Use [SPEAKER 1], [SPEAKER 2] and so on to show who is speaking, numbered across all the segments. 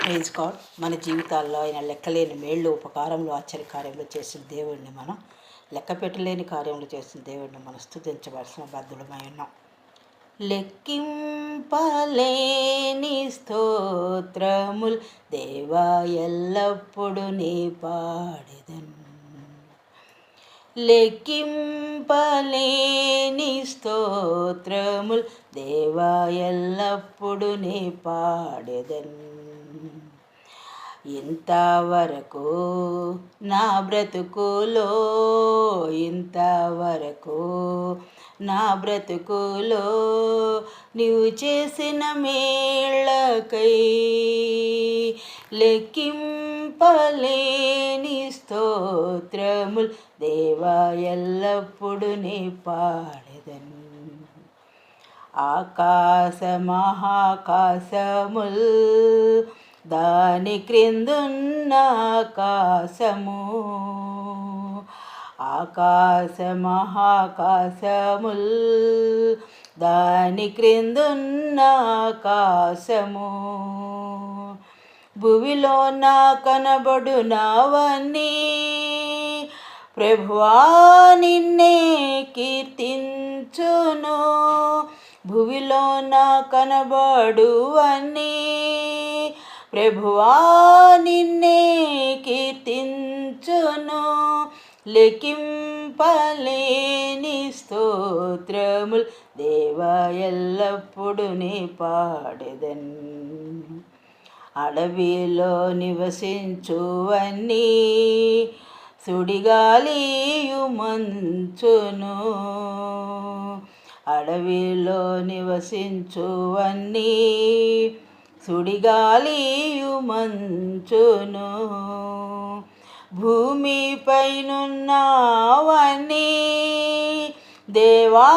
[SPEAKER 1] Praise God. మన జీవితాల్లో ఆయన లెక్కలేని మేళ్ళు, ఉపకారంలో, ఆశ్చర్యకార్యములు చేసిన దేవుడిని మనం లెక్క పెట్టలేని కార్యములు చేసిన దేవుడిని మనం స్తుతించవలసిన బద్ధులమై ఉన్నాం. లెక్కింపలేని స్తోత్రముల్ దేవా ఎల్లప్పుడు నీ పాడెదన్. లెక్కింపలేని స్తోత్రముల్ దేవా ఎల్లప్పుడు నీ పాడెదన్. ఇంతవరకు నా బ్రతుకులో, ఇంతవరకు నా బ్రతుకులో నీవు చేసిన మేళ్ళకై లెక్కింపలేని స్తోత్రముల్ దేవా ఎల్లప్పుడు నీ పాడెదన్. ఆకాశ మహాకాశముల్ దాని క్రిందున్న ఆకాశము, ఆకాశ మహాకాశముల్ దాని క్రిందున్న ఆకాశము, భువిలో నా కనబడునవన్నీ ప్రభువా నిన్నే కీర్తించును. భువిలో నా కనబడువన్నీ ప్రభువా నిన్నే కీర్తించును. లెక్కింపలేని స్తోత్రముల్ దేవా ఎల్లప్పుడు నీ పాడెదన్. అడవిలో నివసించువన్నీ సుడిగాలియు మంచును, అడవిలో నివసించువన్నీ సుడిగాలియు మంచును, భూమిపైనున్నవన్నీ దేవా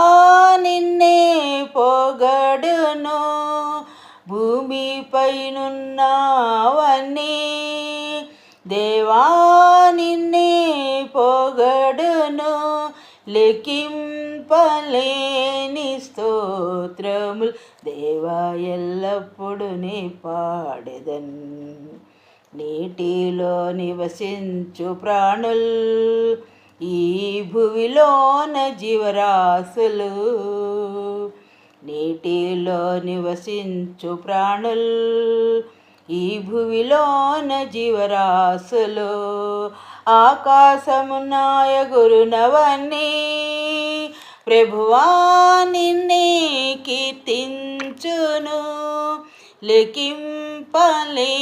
[SPEAKER 1] నిన్నే పొగడును. భూమిపైనున్నవన్నీ దేవా నిన్నే పొగడును. లెక్కింపలేని స్తోత్రముల్ దేవా ఎల్లప్పుడు నీ పాడెదన్. నీటిలో నివసించు ప్రాణుల్, ఈ భువిలోన జీవరాశులు, నీటిలో నివసించు ప్రాణుల్, ఈ భువిలోన జీవరాశులు, ఆకాశమున ఎగురునవన్నీ ప్రభువా నిన్నే కీర్తించును. లెక్కింపలే